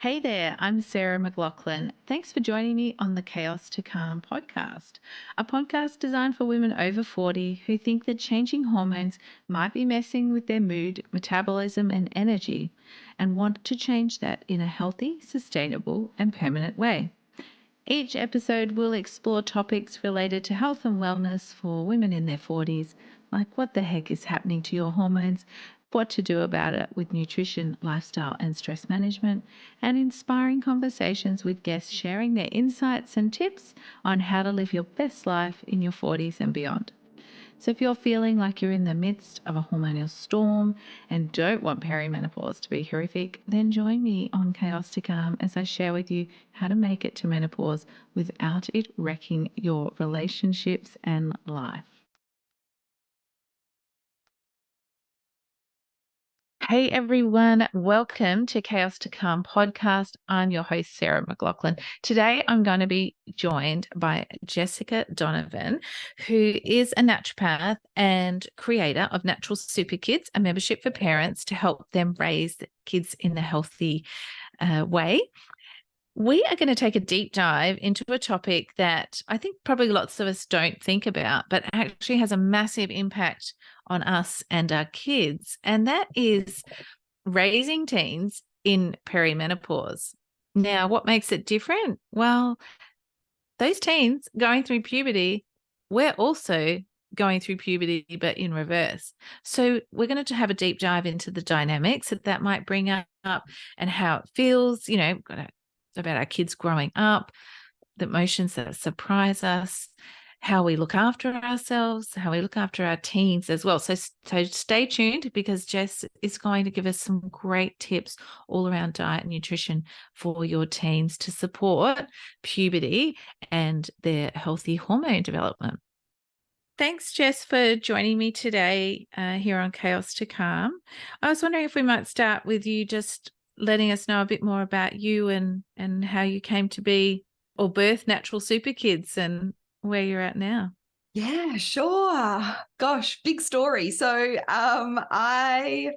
Hey there, I'm Sarah McLaughlin. Thanks for joining me on the Chaos to Calm podcast, a podcast designed for women over 40 who think that changing hormones might be messing with their mood, metabolism, and energy, and want to change that in a healthy, sustainable, and permanent way. Each episode will explore topics related to health and wellness for women in their 40s, like what the heck is happening to your hormones, what to do about it with nutrition, lifestyle, and stress management, and inspiring conversations with guests sharing their insights and tips on how to live your best life in your 40s and beyond. So, if you're feeling like you're in the midst of a hormonal storm and don't want perimenopause to be horrific, then join me on Chaos to Calm as I share with you how to make it to menopause without it wrecking your relationships and life. Hey everyone, welcome to Chaos to Calm podcast. I'm your host, Sarah McLaughlin. Today I'm going to be joined by Jessica Donovan, who is a naturopath and creator of Natural Super Kids, a membership for parents to help them raise kids in a healthy way. We are going to take a deep dive into a topic that I think probably lots of us don't think about, but actually has a massive impact on us and our kids. And that is raising teens in perimenopause. Now, what makes it different? Well, those teens going through puberty, we're also going through puberty, but in reverse. So we're going to have a deep dive into the dynamics that might bring up and how it feels, about our kids growing up, the emotions that surprise us, how we look after ourselves, how we look after our teens as well. So stay tuned because Jess is going to give us some great tips all around diet and nutrition for your teens to support puberty and their healthy hormone development. Thanks, Jess, for joining me today here on Chaos to Calm. I was wondering if we might start with you just letting us know a bit more about you and how you came to be or birth Natural Super Kids and where you're at now. Yeah, sure. Gosh, big story. So I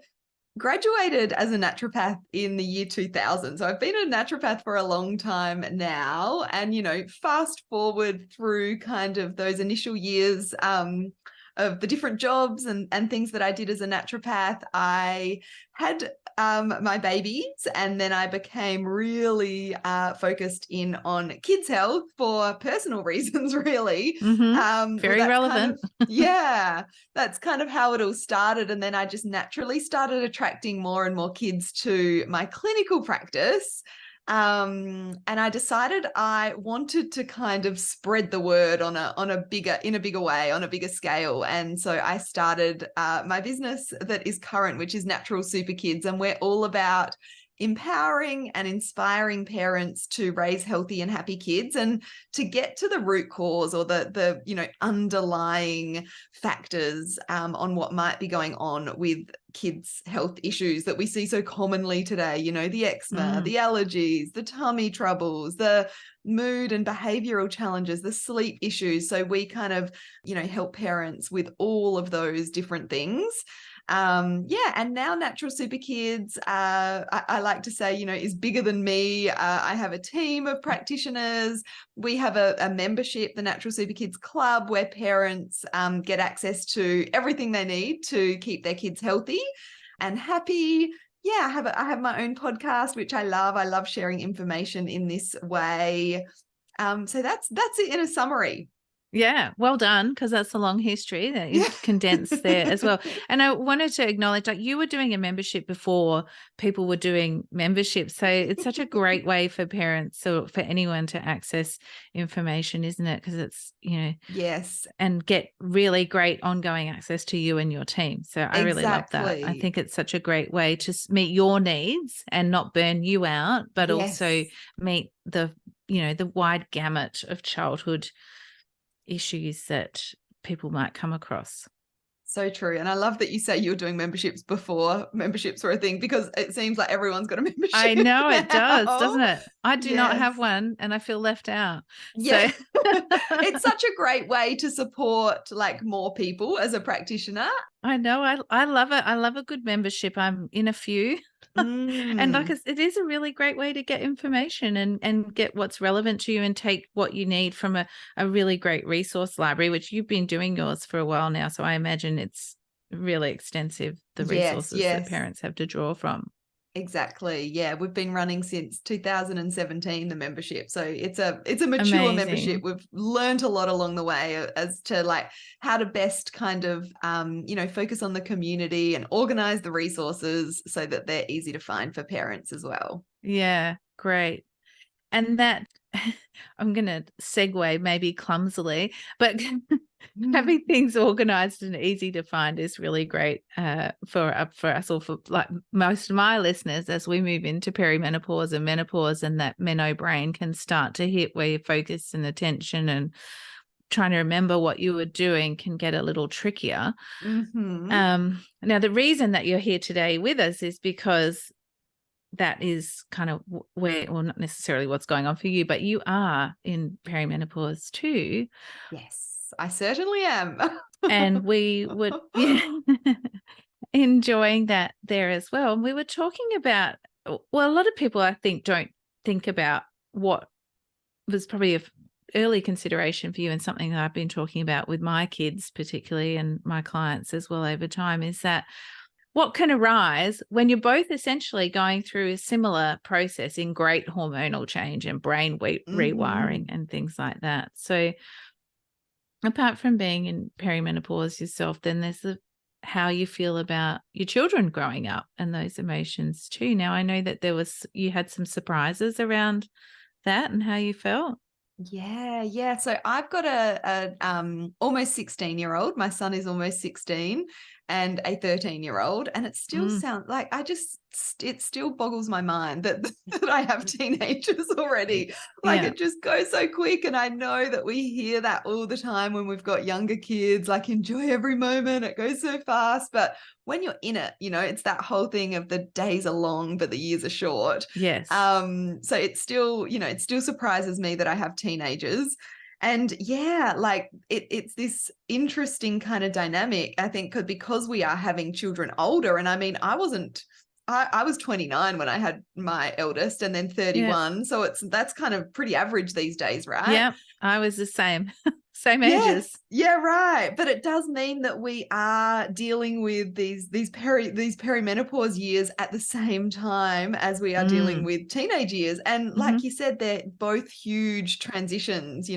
graduated as a naturopath in the year 2000. So I've been a naturopath for a long time now. And, fast forward through kind of those initial years of the different jobs and things that I did as a naturopath, I had my babies, and then I became really focused in on kids' health for personal reasons, really. Very relevant. Yeah, that's kind of how it all started. And then I just naturally started attracting more and more kids to my clinical practice. And I decided I wanted to kind of spread the word in a bigger way, on a bigger scale. And so I started my business that is current, which is Natural Super Kids. And we're all about empowering and inspiring parents to raise healthy and happy kids and to get to the root cause or the underlying factors on what might be going on with kids' health issues that we see so commonly today, the eczema, the allergies, the tummy troubles, the mood and behavioral challenges, the sleep issues. So we kind of, help parents with all of those different things. And now Natural Super Kids, I like to say, is bigger than me. I have a team of practitioners. We have a membership, the Natural Super Kids Club, where parents get access to everything they need to keep their kids healthy and happy. Yeah, I have my own podcast, which I love. I love sharing information in this way. So that's it in a summary. Yeah, well done, because that's a long history that you've condensed there as well. And I wanted to acknowledge, like, you were doing a membership before people were doing memberships. So it's such a great way for parents or for anyone to access information, isn't it? Because it's, Yes, and get really great ongoing access to you and your team. So I really love that. I exactly. think it's such a great way to meet your needs and not burn you out, but also Yes. meet the wide gamut of childhood issues that people might come across. So true. And I love that you say you're doing memberships before memberships were a thing, because it seems like everyone's got a membership. I know it does, now. doesn't it? I do not Yes. have one and I feel left out. Yeah. So It's such a great way to support like more people as a practitioner. I know I love it. I love a good membership. I'm in a few. And like Mm. it is a really great way to get information and get what's relevant to you and take what you need from a really great resource library, which you've been doing yours for a while now. So I imagine it's really extensive, the Yes, resources that yes. parents have to draw from. Exactly. Yeah, we've been running since 2017, the membership. So it's a mature membership. Amazing. We've learned a lot along the way as to like how to best kind of focus on the community and organize the resources so that they're easy to find for parents as well. Yeah, great. And that I'm going to segue maybe clumsily, but having things organized and easy to find is really great for us all, for like most of my listeners, as we move into perimenopause and menopause, and that menno brain can start to hit where your focus and attention and trying to remember what you were doing can get a little trickier. Mm-hmm. Now, the reason that you're here today with us is because that is kind of where, well, not necessarily what's going on for you, but you are in perimenopause too. Yes, I certainly am. And we would, yeah, enjoying that there as well. And we were talking about, well, a lot of people I think don't think about what was probably a early consideration for you, and something that I've been talking about with my kids particularly and my clients as well over time, is that what can arise when you're both essentially going through a similar process in great hormonal change and brain Mm-hmm. rewiring and things like that. So apart from being in perimenopause yourself, then there's how you feel about your children growing up and those emotions too. Now, I know that you had some surprises around that and how you felt. Yeah, yeah. So I've got a almost 16-year-old. My son is almost 16, and a 13-year-old. And it still Mm, sounds like it still boggles my mind that that I have teenagers already. Like yeah. it just goes so quick. And I know that we hear that all the time when we've got younger kids, like enjoy every moment. It goes so fast. But when you're in it, it's that whole thing of the days are long, but the years are short. Yes. So it still surprises me that I have teenagers. And yeah, like it's this interesting kind of dynamic, I think, because we are having children older. And I mean, I was 29 when I had my eldest, and then Yeah. 31. So that's kind of pretty average these days, right? Yeah. I was the same, same Yes, ages. yeah, right. But it does mean that we are dealing with these perimenopause years at the same time as we are dealing Mm, with teenage years. And like hmm. you said, they're both huge transitions,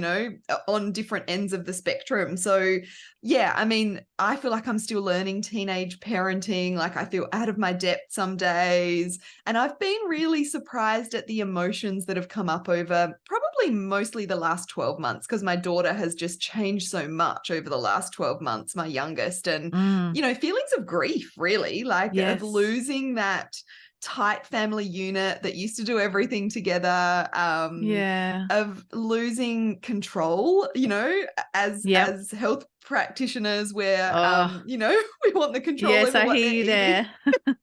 on different ends of the spectrum. So yeah, I mean, I feel like I'm still learning teenage parenting. Like I feel out of my depth some days. And I've been really surprised at the emotions that have come up over probably mostly the last 12 months, because my daughter has just changed so much over the last 12 months, my youngest. And, Mm, feelings of grief, really, like of yes. losing that tight family unit that used to do everything together, Yeah. of losing control, Yep. as health practitioners, where Oh, we want the control yes, over I what hear they're you eating.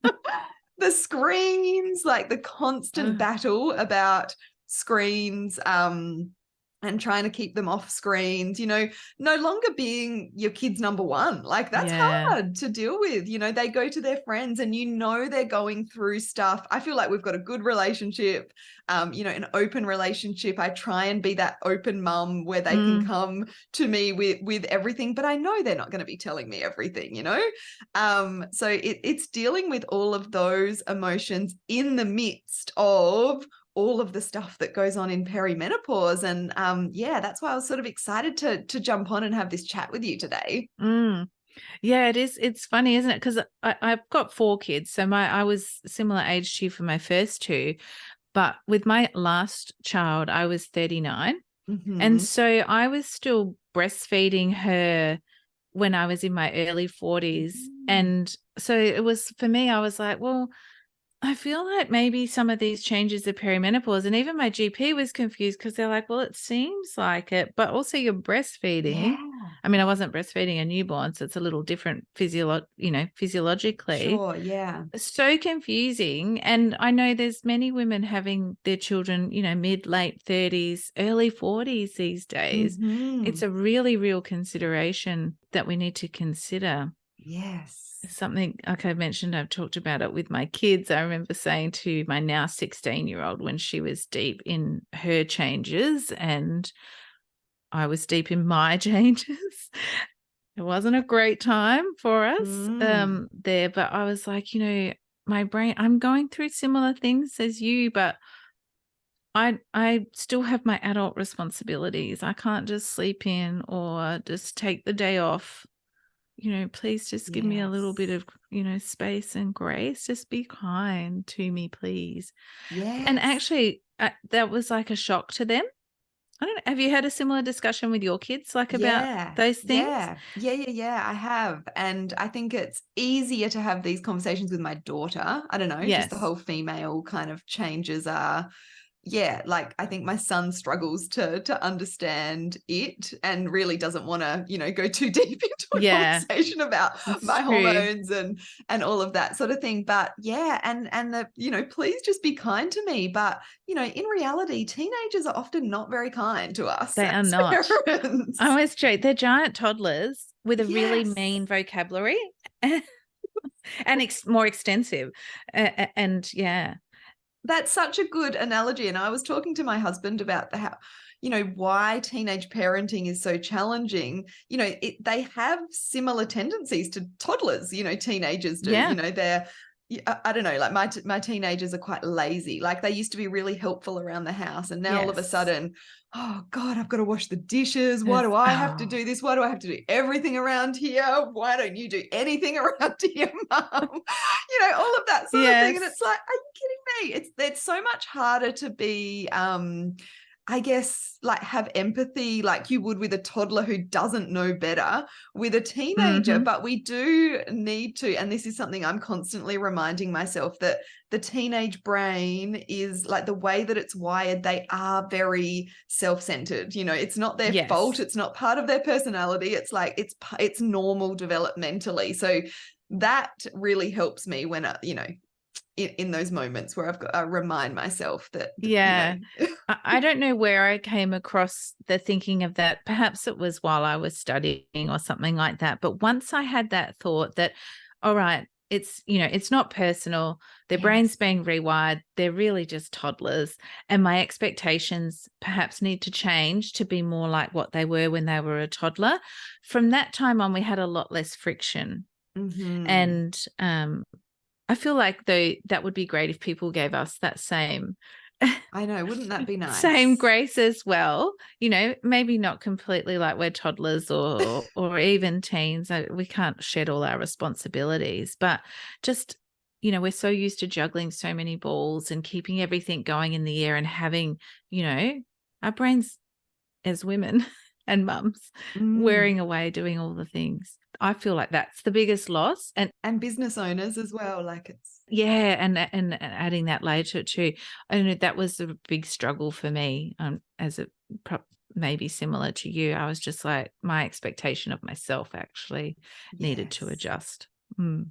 there. The screens, like the constant Oh, battle about screens, and trying to keep them off screens, no longer being your kid's number one. Like that's yeah. hard to deal with. They go to their friends and they're going through stuff. I feel like we've got a good relationship, an open relationship. I try and be that open mum where they can Mm, come to me with everything, but I know they're not going to be telling me everything. So it's dealing with all of those emotions in the midst of all of the stuff that goes on in perimenopause. And yeah, that's why I was sort of excited to jump on and have this chat with you today. mm. Yeah, it is. It's funny, isn't it? Because I've got 4 kids. So I was similar age to you for my first two. But with my last child, I was 39. And Mm-hmm. so I was still breastfeeding her when I was in my early 40s. Mm. And so it was, for me, I was like, well, I feel like maybe some of these changes are perimenopause. And even my GP was confused because they're like, well, it seems like it, but also you're breastfeeding. Yeah, I mean, I wasn't breastfeeding a newborn, so it's a little different physiologically. sure. Yeah. So confusing. And I know there's many women having their children, mid, late 30s, early 40s these days. Mm-hmm. It's a really real consideration that we need to consider. Yes. Something like I mentioned, I've talked about it with my kids. I remember saying to my now 16-year-old when she was deep in her changes and I was deep in my changes. It wasn't a great time for us there, but I was like, my brain, I'm going through similar things as you, but I still have my adult responsibilities. I can't just sleep in or just take the day off. Please just give me a little bit of, space and grace. Just be kind to me, please. And Yes. actually, that was like a shock to them. I don't know. Have you had a similar discussion with your kids, like about those things? Yeah, I have. And I think it's easier to have these conversations with my daughter. I don't know, just the Yes. whole female kind of changes are, yeah, like I think my son struggles to understand it and really doesn't want to, go too deep into a Yeah, conversation about it's my true. hormones and all of that sort of thing. But yeah, and the, please just be kind to me. But in reality, teenagers are often not very kind to us They are as not. parents. I always joke, they're giant toddlers with a really Yes. mean vocabulary and more extensive. And yeah. That's such a good analogy. And I was talking to my husband about how, why teenage parenting is so challenging. They have similar tendencies to toddlers, teenagers do. Yeah. They're, I don't know, like my teenagers are quite lazy. Like they used to be really helpful around the house. And now all of a Yes. sudden, oh God, I've got to wash the dishes. Why Yes. do I have to Oh, do this? Why do I have to do everything around here? Why don't you do anything around here, mum? All of that sort of thing. And yes. it's like, are you kidding me? It's so much harder to be I guess like have empathy like you would with a toddler who doesn't know better with a teenager. Mm-hmm. But we do need to, and this is something I'm constantly reminding myself, that the teenage brain is like the way that it's wired, they are very self-centered. It's not their fault. Yes. It's not part of their personality. It's like it's normal developmentally. So that really helps me when in those moments where I remind myself that Yeah. I don't know where I came across the thinking of that. Perhaps it was while I was studying or something like that. But once I had that thought that, all right, it's not personal. Their brain's Yes. being rewired. They're really just toddlers. And my expectations perhaps need to change to be more like what they were when they were a toddler. From that time on, we had a lot less friction. Mm-hmm. And I feel like though that would be great if people gave us that same I know, wouldn't that be same nice? grace as well. Maybe not completely like we're toddlers or even teens. We can't shed all our responsibilities, but just we're so used to juggling so many balls and keeping everything going in the air and having our brains as women and mums Mm. wearing away doing all the things. I feel like that's the biggest loss. And business owners as well, like it's Yeah, and adding that later too. I know that was a big struggle for me, as it maybe similar to you. I was just like, my expectation of myself actually needed to yes. adjust. Mm.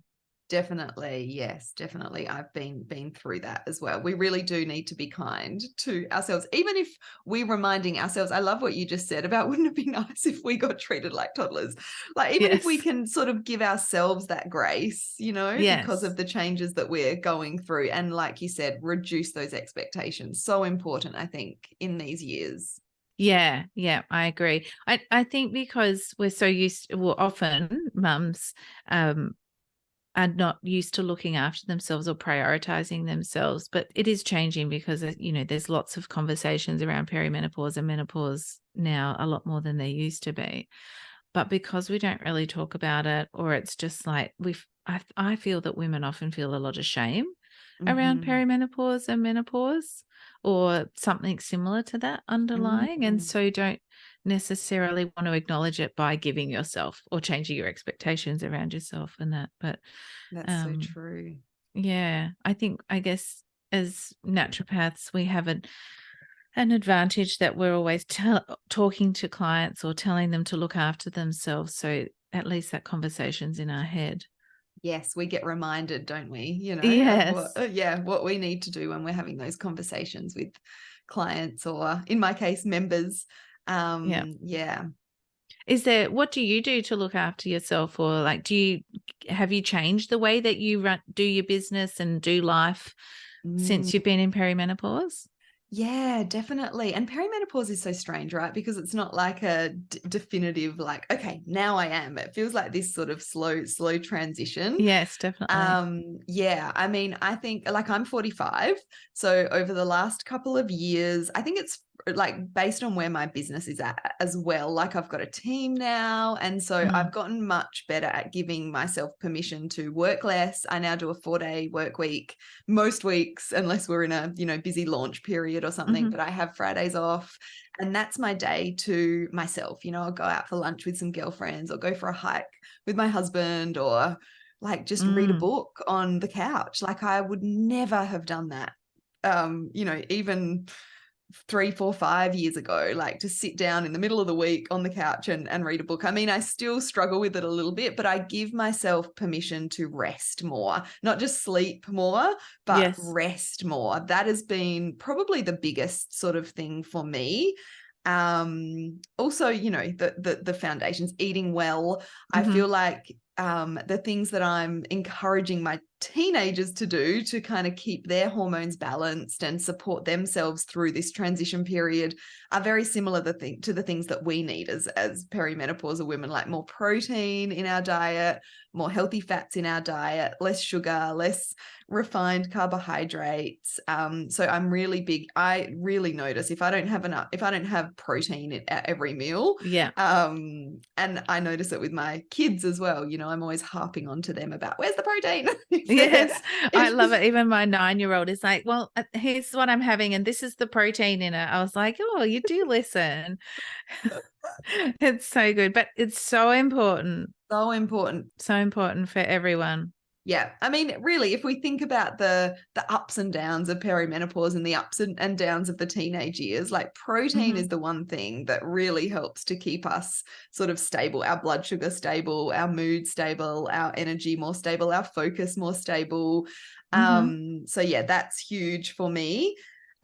Definitely, yes, definitely. I've been through that as well. We really do need to be kind to ourselves, even if we're reminding ourselves. I love what you just said about wouldn't it be nice if we got treated like toddlers? Like even if we Yes. can sort of give ourselves that grace, because of Yes. the changes that we're going through, and like you said, reduce those expectations. So important, I think, in these years. Yeah, yeah, I agree. I think because we're so used, well, often mums are not used to looking after themselves or prioritizing themselves. But it is changing because, there's lots of conversations around perimenopause and menopause now, a lot more than there used to be. But because we don't really talk about it, or it's just like I feel that women often feel a lot of shame around Mm-hmm. perimenopause and menopause or something similar to that underlying. And Mm-hmm. so don't necessarily want to acknowledge it by giving yourself or changing your expectations around yourself and that. But That's so um, true. yeah, I guess as naturopaths, we have an advantage that we're always talking to clients or telling them to look after themselves. So at least that conversation's in our head. Yes, we get reminded, don't we, of Yes. what we need to do when we're having those conversations with clients or, in my case, members. Yeah. Yeah. What do you do to look after yourself, or like, have you changed the way that you do your business and do life Mm. since you've been in perimenopause? Yeah, definitely. And perimenopause is so strange, right? Because it's not like a definitive, like, okay, now I am. It feels like this sort of slow transition. Yes, definitely. Yeah, I mean, I think like I'm 45. So over the last couple of years, I think it's like based on where my business is at as well. Like I've got a team now. And so Mm. I've gotten much better at giving myself permission to work less. I now do a 4-day work week most weeks, unless we're in a, busy launch period or something, Mhm. but I have Fridays off. And that's my day to myself. I'll go out for lunch with some girlfriends or go for a hike with my husband, or like just read a book on the couch. Like I would never have done that. Even 3, 4, 5 years ago, like to sit down in the middle of the week on the couch and read a book. I mean, I still struggle with it a little bit, but I give myself permission to rest more, not just sleep more, but Yes. rest more. That has been probably the biggest sort of thing for me. Also, the foundations, eating well. I Mhm. feel like the things that I'm encouraging my teenagers to do to kind of keep their hormones balanced and support themselves through this transition period are very similar to the things that we need as perimenopausal women, like more protein in our diet, more healthy fats in our diet, less sugar, less refined carbohydrates. So I'm really big. I really notice if I don't have protein at every meal. Yeah. And I notice it with my kids as well. I'm always harping on to them about where's the protein. Yes, I love it. Even my 9-year-old is like, well, here's what I'm having, and this is the protein in it. I was like, oh, you do listen. It's so good, but it's so important. So important. So important for everyone. Yeah. I mean, really, if we think about the ups and downs of perimenopause and the ups and downs of the teenage years, like protein is the one thing that really helps to keep us sort of stable, our blood sugar stable, our mood stable, our energy more stable, our focus more stable. So yeah, that's huge for me.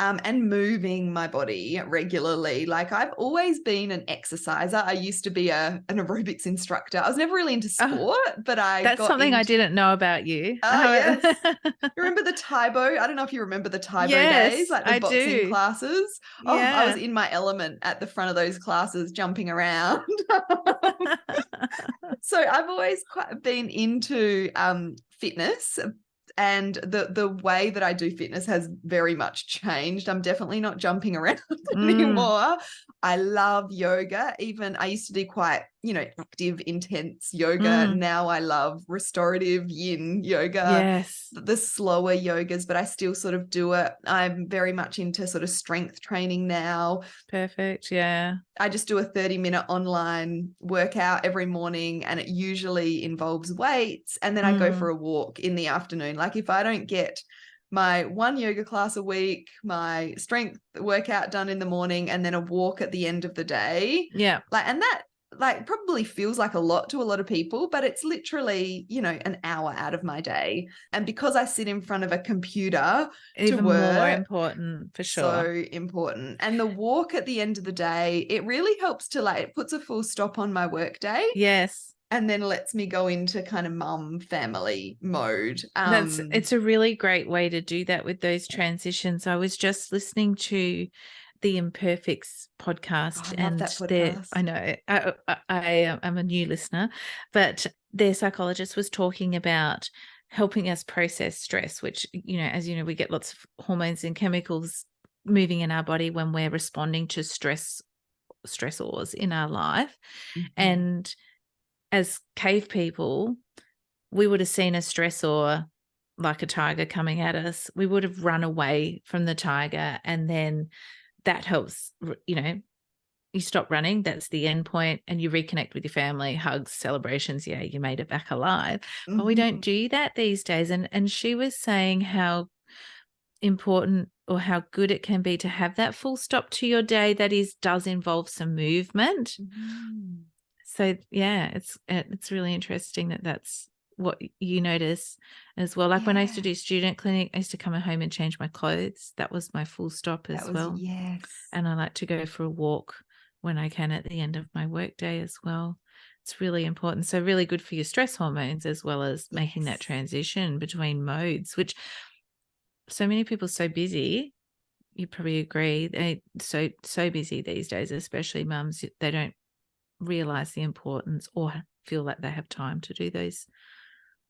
And moving my body regularly. Like I've always been an exerciser. I used to be an aerobics instructor. I was never really into Oh, sport, but I that's got something I into didn't know about you. yes. Remember the Taibo? I don't know if you remember the Taibo days, Yes, like the I boxing do. classes. Oh, I was Yeah. in my element at the front of those classes, jumping around. So I've always quite been into fitness, and the way that I do fitness has very much changed. I'm definitely not jumping around anymore. I love yoga. Even I used to do quite, active, intense yoga. Now I love restorative yin yoga, Yes. the slower yogas, but I still sort of do it. I'm very much into sort of strength training now. Perfect. Yeah. I just do a 30-minute online workout every morning, and it usually involves weights. And then I go for a walk in the afternoon. Like if I don't get my one yoga class a week, my strength workout done in the morning, and then a walk at the end of the day, Yeah. and that probably feels like a lot to a lot of people, but it's literally, an hour out of my day. And because I sit in front of a computer to Even more work, important for so sure. important. And the walk at the end of the day, it really helps to it puts a full stop on my work day Yes. and then lets me go into kind of mum family mode. It's a really great way to do that with those transitions. I was just listening to the Imperfects podcast, I love and that podcast. I know I am a new listener, but their psychologist was talking about helping us process stress, which, as you know, we get lots of hormones and chemicals moving in our body when we're responding to stressors in our life. And as cave people, we would have seen a stressor like a tiger coming at us. We would have run away from the tiger, and then that helps, you stop running. That's the end point, and you reconnect with your family, hugs, celebrations. Yeah, you made it back alive. But we don't do that these days. And she was saying how important or how good it can be to have that full stop to your day that does involve some movement. So yeah, it's really interesting that that's what you notice as well. Like when I used to do student clinic, I used to come home and change my clothes. That was my full stop as well. Yes. And I like to go for a walk when I can at the end of my workday as well. It's really important. So really good for your stress hormones, as well as making that Yes. transition between modes, which so many people are so busy. You probably agree. They so busy these days, especially mums. They don't realize the importance or feel like they have time to do those,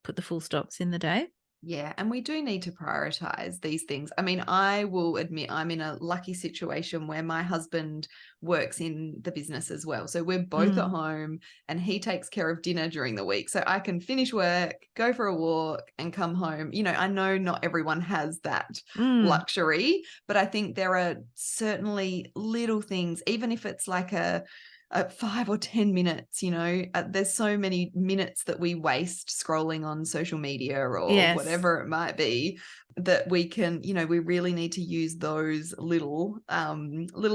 put the full stops in the day. Yeah, and we do need to prioritize these things. I mean, I will admit I'm in a lucky situation where my husband works in the business as well. So we're both at home and he takes care of dinner during the week. So I can finish work, go for a walk, and come home. You know, I know not everyone has that luxury, but I think there are certainly little things, even if it's like a 5 or 10 minutes, you know, there's so many minutes that we waste scrolling on social media or Yes. whatever it might be, that we can, you know, we really need to use those little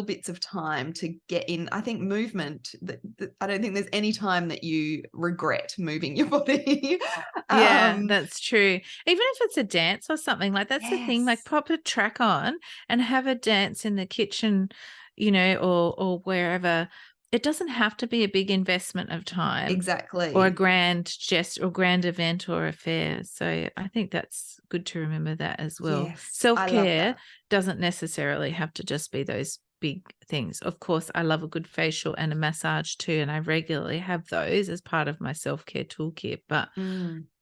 bits of time to get in. I think movement, I don't think there's any time that you regret moving your body. Yeah, that's true. Even if it's a dance or something, like that's the thing, like Yes. pop a track on and have a dance in the kitchen, you know, or wherever. It doesn't have to be a big investment of time or a Exactly. grand gest or grand event or affair. So I think that's good to remember that as well. Yes, I love Self-care that. doesn't necessarily have to just be those big things. Of course, I love a good facial and a massage too, and I regularly have those as part of my self-care toolkit, but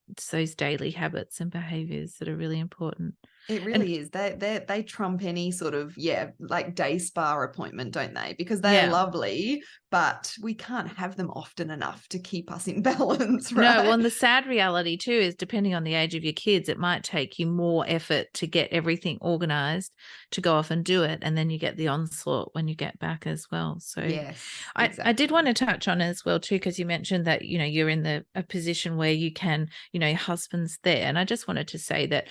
it's those daily habits and behaviors that are really important. It And really is. They trump any sort of, like day spa appointment, don't they? Because they're yeah. lovely, but we can't have them often enough to keep us in balance, No, well, right? and the sad reality too is, depending on the age of your kids, it might take you more effort to get everything organized to go off and do it. And then you get the onslaught when you get back as well. So Yes, I did want exactly. to touch on as well too, because you mentioned that, you know, you're in a position where you can, you know, your husband's there. And I just wanted to say that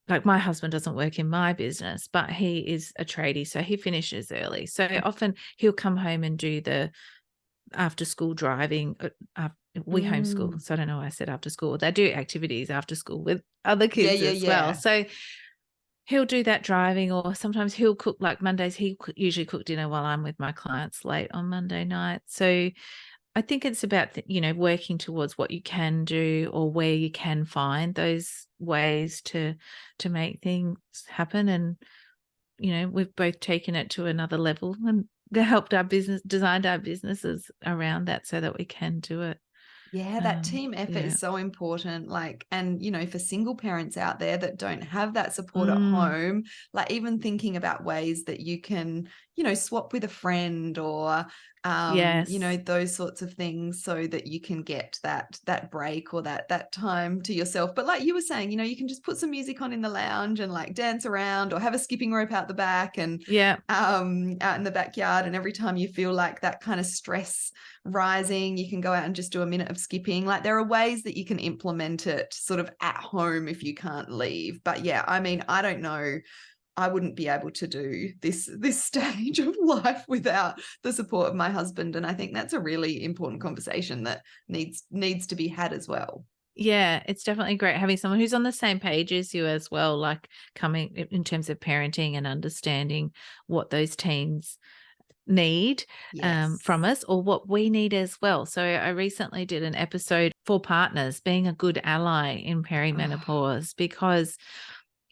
like my husband doesn't work in my business, but he is a tradie, so he finishes early. So often he'll come home and do the after school driving. We homeschool, so I don't know why I said after school. They do activities after school with other Yeah, kids yeah, as well. yeah. So he'll do that driving, or sometimes he'll cook. Like Mondays, he usually cook dinner while I'm with my clients late on Monday night. So I think it's about, you know, working towards what you can do or where you can find those ways to make things happen. And, you know, we've both taken it to another level and helped our business, designed our businesses around that so that we can do it. Yeah, that team effort Yeah. is so important. Like, and you know, for single parents out there that don't have that support at Mm, home, like even thinking about ways that you can, you know, swap with a friend or you know, yes. those sorts of things so that you can get that break or that time to yourself. But like you were saying, you know, you can just put some music on in the lounge and like dance around or have a skipping rope out the back and Yeah. out in the backyard. And every time you feel like that kind of stress rising, you can go out and just do a minute of skipping. Like there are ways that you can implement it sort of at home if you can't leave. But yeah, I mean, I don't know, I wouldn't be able to do this stage of life without the support of my husband, and I think that's a really important conversation that needs to be had as well. Yeah, it's definitely great having someone who's on the same page as you as well, like coming in terms of parenting and understanding what those teens need from Yes. us, or what we need as well. So I recently did an episode for partners being a good ally in Oh, perimenopause, because,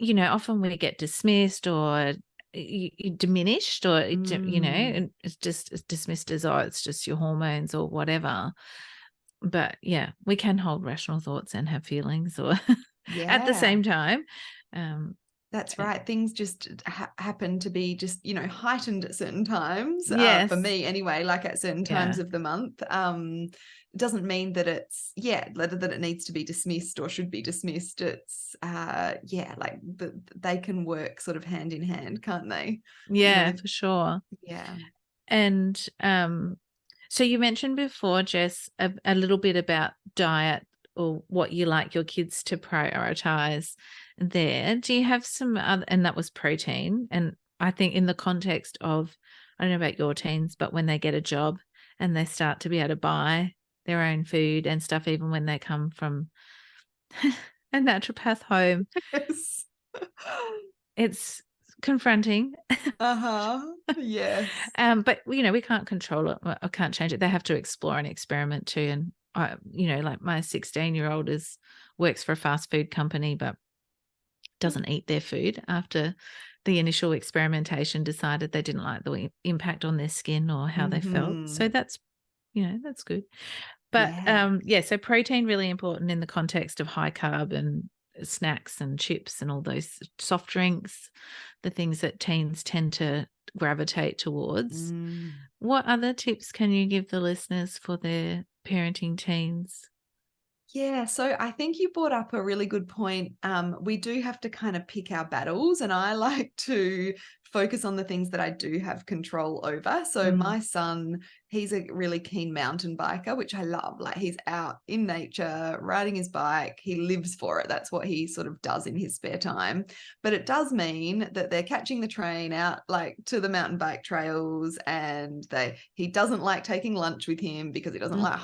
you know, often we get dismissed or diminished, or, you know, mm, and it's dismissed as, oh, it's just your hormones or whatever. But yeah, we can hold rational thoughts and have feelings or at the yeah. same time. Um, That's uh, right. Things just happen to be just, you know, heightened at certain times. For yes. me, anyway, like at certain times Yeah. of the month. It doesn't mean that it's that it needs to be dismissed or should be dismissed. It's like they can work sort of hand in hand, can't they? You Yeah, know, for sure. yeah. And so you mentioned before, Jess, a little bit about diet or what you like your kids to prioritize there. Do you have some other, and that was protein. And I think in the context of, I don't know about your teens, but when they get a job and they start to be able to buy their own food and stuff, even when they come from a naturopath home, Yes. it's confronting. Yes. But we can't control it. I can't change it. They have to explore and experiment too. And like my 16-year-old works for a fast food company, but doesn't eat their food after the initial experimentation decided they didn't like the impact on their skin or how they felt. So that's good. But so protein really important in the context of high carb and snacks and chips and all those soft drinks, the things that teens tend to gravitate towards. What other tips can you give the listeners for their parenting teens? Yeah, so I think you brought up a really good point. We do have to kind of pick our battles, and I like to focus on the things that I do have control over. So my son, he's a really keen mountain biker, which I love. Like, he's out in nature, riding his bike. He lives for it. That's what he sort of does in his spare time. But it does mean that they're catching the train out like to the mountain bike trails, and he doesn't like taking lunch with him because he doesn't like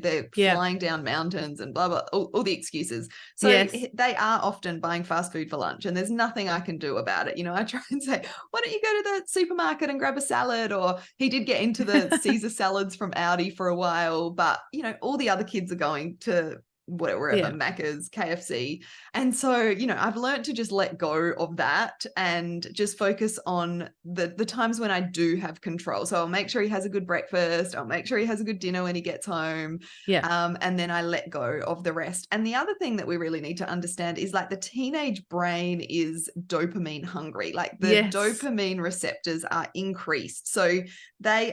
they're flying down mountains and blah blah, all the excuses. So they are often buying fast food for lunch, and there's nothing I can do about it. I try and say, why don't you go to the supermarket and grab a salad? Or he did get into the Caesar salads from Audi for a while, but all the other kids are going to wherever, Macca's, KFC. And so, I've learned to just let go of that and just focus on the times when I do have control. So I'll make sure he has a good breakfast. I'll make sure he has a good dinner when he gets home. And then I let go of the rest. And the other thing that we really need to understand is like the teenage brain is dopamine hungry. Like the dopamine receptors are increased. So their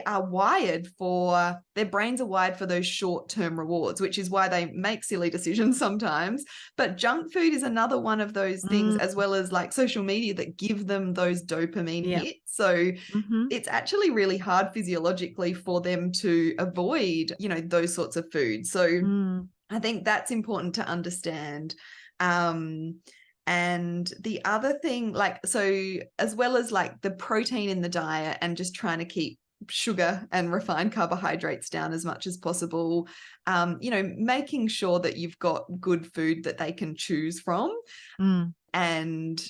brains are wired for those short-term rewards, which is why they make silly decisions sometimes. But junk food is another one of those things, as well as like social media, that give them those dopamine hits. So it's actually really hard physiologically for them to avoid, those sorts of foods. So I think that's important to understand. And the other thing, so as well as like the protein in the diet and just trying to keep sugar and refined carbohydrates down as much as possible, making sure that you've got good food that they can choose from. And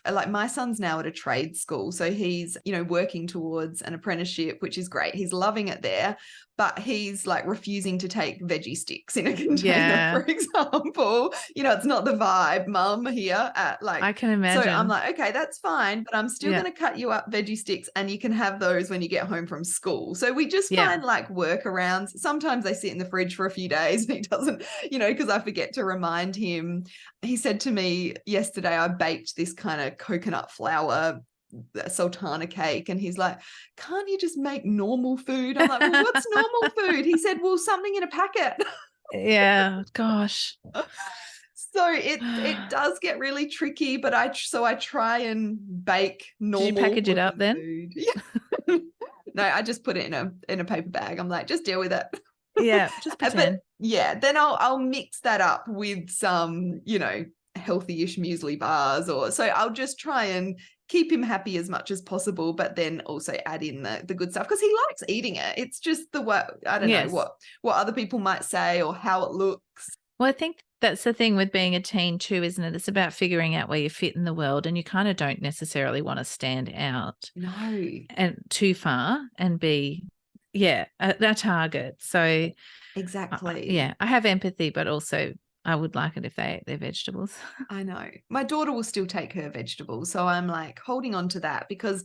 like my son's now at a trade school, so he's working towards an apprenticeship, which is great. He's loving it there, but he's like refusing to take veggie sticks in a container, for example. It's not the vibe, mum, here at I can imagine. So I'm like, okay, that's fine, but I'm still going to cut you up veggie sticks, and you can have those when you get home from school. So we just find like workarounds. Sometimes they sit in the fridge for a few days and he doesn't, because I forget to remind him. He said to me yesterday, I baked this kind of coconut flour sultana cake, and he's like, can't you just make normal food? I'm like, well, what's normal food? He said, well, something in a packet. Gosh. So it does get really tricky, but I try and bake normal. Did you package it up then? Food. No, I just put it in a paper bag. I'm like, just deal with it. Just pretend. But then I'll mix that up with some, healthy-ish muesli bars, so I'll just try and keep him happy as much as possible, but then also add in the good stuff because he likes eating it. It's just I don't know what other people might say or how it looks. Well, I think that's the thing with being a teen too, isn't it? It's about figuring out where you fit in the world, and you kind of don't necessarily want to stand out and too far and be a target. So exactly. I have empathy, but also I would like it if they ate their vegetables. I know. My daughter will still take her vegetables, so I'm like holding on to that because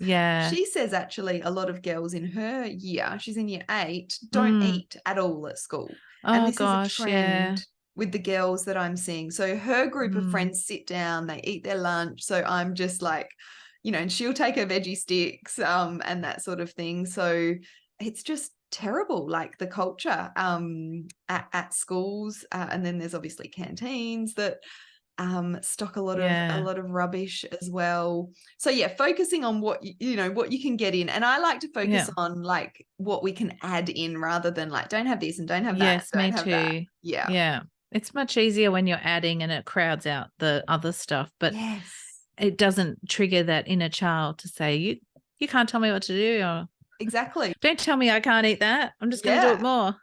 she says actually a lot of girls in her year, she's in year 8, don't eat at all at school. And this is a trend with the girls that I'm seeing. So her group of friends sit down, they eat their lunch. So I'm just like, and she'll take her veggie sticks and that sort of thing. So it's just terrible, like the culture at schools. And then there's obviously canteens that stock a lot of rubbish as well. So focusing on what you can get in, and I like to focus on like what we can add in rather than like don't have this and don't have that. Yes, me too. Yeah. It's much easier when you're adding and it crowds out the other stuff, but it doesn't trigger that inner child to say you can't tell me what to do, or exactly, don't tell me I can't eat that. I'm just going to do it more.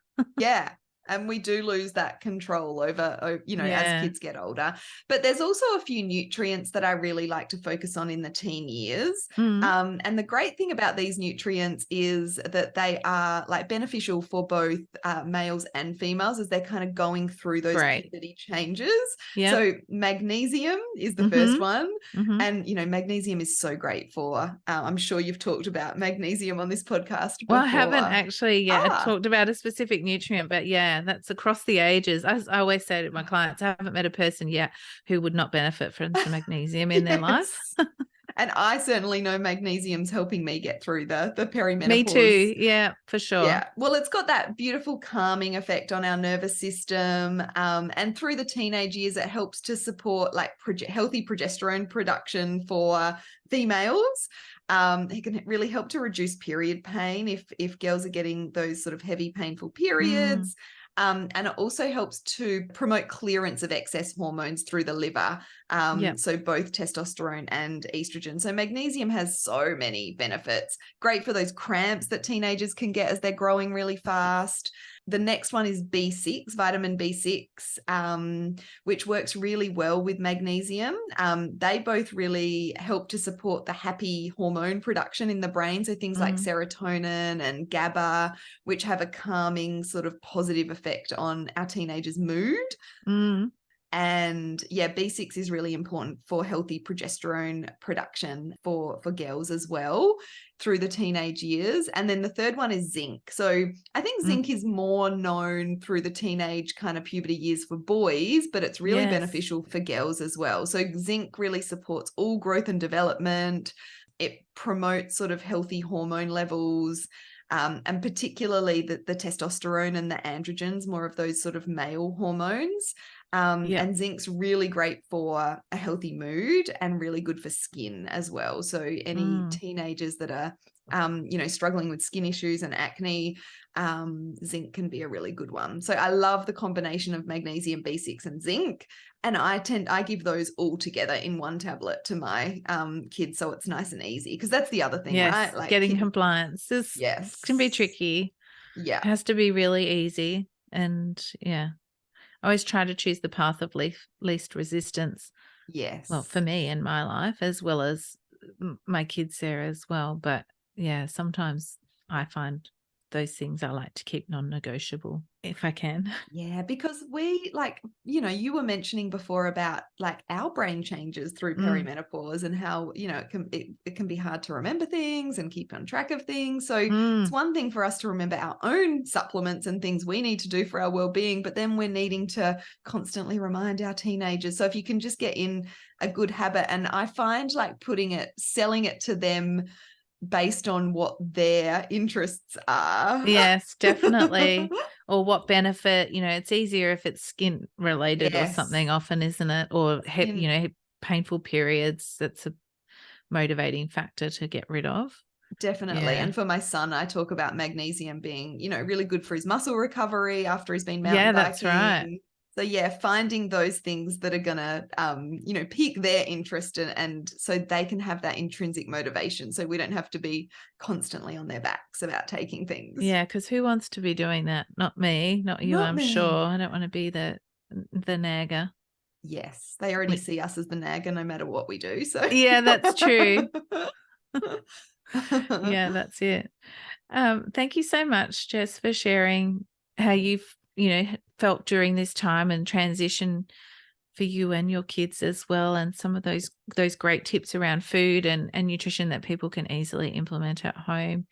And we do lose that control over, you know, as Yeah. kids get older. But there's also a few nutrients that I really like to focus on in the teen years. Mm. And the great thing about these nutrients is that they are like beneficial for both males and females as they're kind of going through those Great. puberty changes. Yeah. So magnesium is the Mm-hmm. first one. Mm-hmm. And, you know, magnesium is so great for, I'm sure you've talked about magnesium on this podcast Well, I before. haven't actually yet Ah. talked about a specific nutrient, but yeah, that's across the ages. As I always say to my clients, I haven't met a person yet who would not benefit from some magnesium in their life. And I certainly know magnesium's helping me get through the perimenopause. Me too. Yeah, for sure. Yeah. Well, it's got that beautiful calming effect on our nervous system. And through the teenage years, it helps to support like healthy progesterone production for females. It can really help to reduce period pain if girls are getting those sort of heavy, painful periods. And it also helps to promote clearance of excess hormones through the liver. So both testosterone and estrogen. So magnesium has so many benefits. Great for those cramps that teenagers can get as they're growing really fast. The next one is B6, vitamin B6, which works really well with magnesium. They both really help to support the happy hormone production in the brain. So things like serotonin and GABA, which have a calming sort of positive effect on our teenagers' mood. And yeah, B6 is really important for healthy progesterone production for girls as well through the teenage years. And then the third one is zinc. So I think zinc is more known through the teenage kind of puberty years for boys, but it's really beneficial for girls as well. So zinc really supports all growth and development. It promotes sort of healthy hormone levels. And particularly the testosterone and the androgens, more of those sort of male hormones. And zinc's really great for a healthy mood and really good for skin as well. So any teenagers that are, struggling with skin issues and acne, zinc can be a really good one. So I love the combination of magnesium, B6 and zinc. And I give those all together in one tablet to my kids, so it's nice and easy. Because that's the other thing, right? Like getting compliance can be tricky. Yeah, it has to be really easy, and I always try to choose the path of least resistance. Yes. Well, for me in my life, as well as my kids there as well. But yeah, sometimes I find those things I like to keep non-negotiable if I can. Yeah, because we you were mentioning before about like our brain changes through perimenopause and how, it can be hard to remember things and keep on track of things. So it's one thing for us to remember our own supplements and things we need to do for our well-being, but then we're needing to constantly remind our teenagers. So if you can just get in a good habit, and I find like selling it to them based on what their interests are. Yes, definitely. Or what benefit, it's easier if it's skin related or something often, isn't it? Or, painful periods. That's a motivating factor to get rid of. Definitely. And for my son, I talk about magnesium being, really good for his muscle recovery after he's been mountain biking. That's right. So finding those things that are going to, pique their interest and so they can have that intrinsic motivation. So we don't have to be constantly on their backs about taking things. Yeah, because who wants to be doing that? Not me, not you, I'm sure. I don't want to be the nagger. Yes, they already see us as the nagger no matter what we do. So yeah, that's true. Yeah, that's it. Thank you so much, Jess, for sharing how you've felt during this time and transition for you and your kids as well, and some of those great tips around food and nutrition that people can easily implement at home.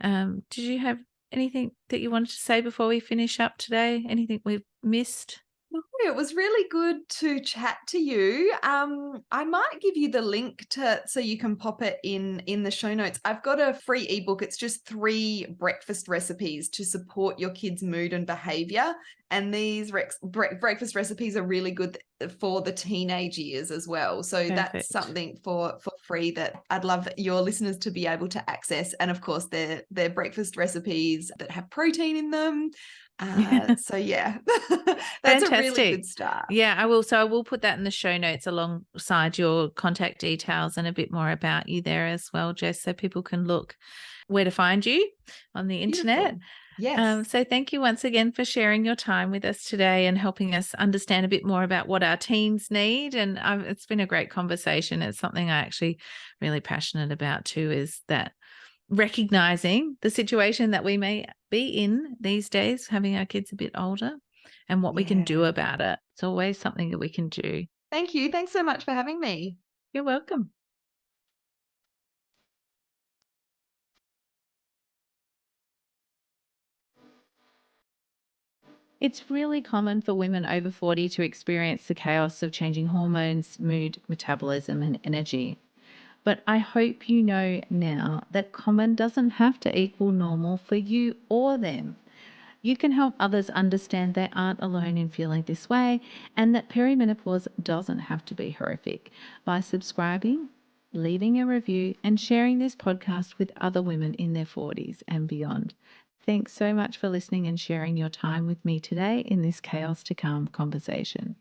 Did you have anything that you wanted to say before we finish up today? Anything we've missed? No, it was really good to chat to you. I might give you the link so you can pop it in the show notes. I've got a free ebook. It's just 3 breakfast recipes to support your kids' mood and behavior. And these breakfast recipes are really good for the teenage years as well. So that's something for free that I'd love your listeners to be able to access. And of course, they're breakfast recipes that have protein in them. So that's a really good start. Yeah, I will. So I will put that in the show notes alongside your contact details and a bit more about you there as well, Jess, so people can look where to find you on the internet. Yes. So thank you once again for sharing your time with us today and helping us understand a bit more about what our teens need. And it's been a great conversation. It's something I actually really passionate about too, is that recognizing the situation that we may be in these days, having our kids a bit older, and what we can do Yeah. about it. It's always something that we can do. Thank you. Thanks so much for having me. You're welcome. It's really common for women over 40 to experience the chaos of changing hormones, mood, metabolism, and energy. But I hope you know now that common doesn't have to equal normal for you or them. You can help others understand they aren't alone in feeling this way and that perimenopause doesn't have to be horrific by subscribing, leaving a review, and sharing this podcast with other women in their 40s and beyond. Thanks so much for listening and sharing your time with me today in this Chaos to Calm conversation.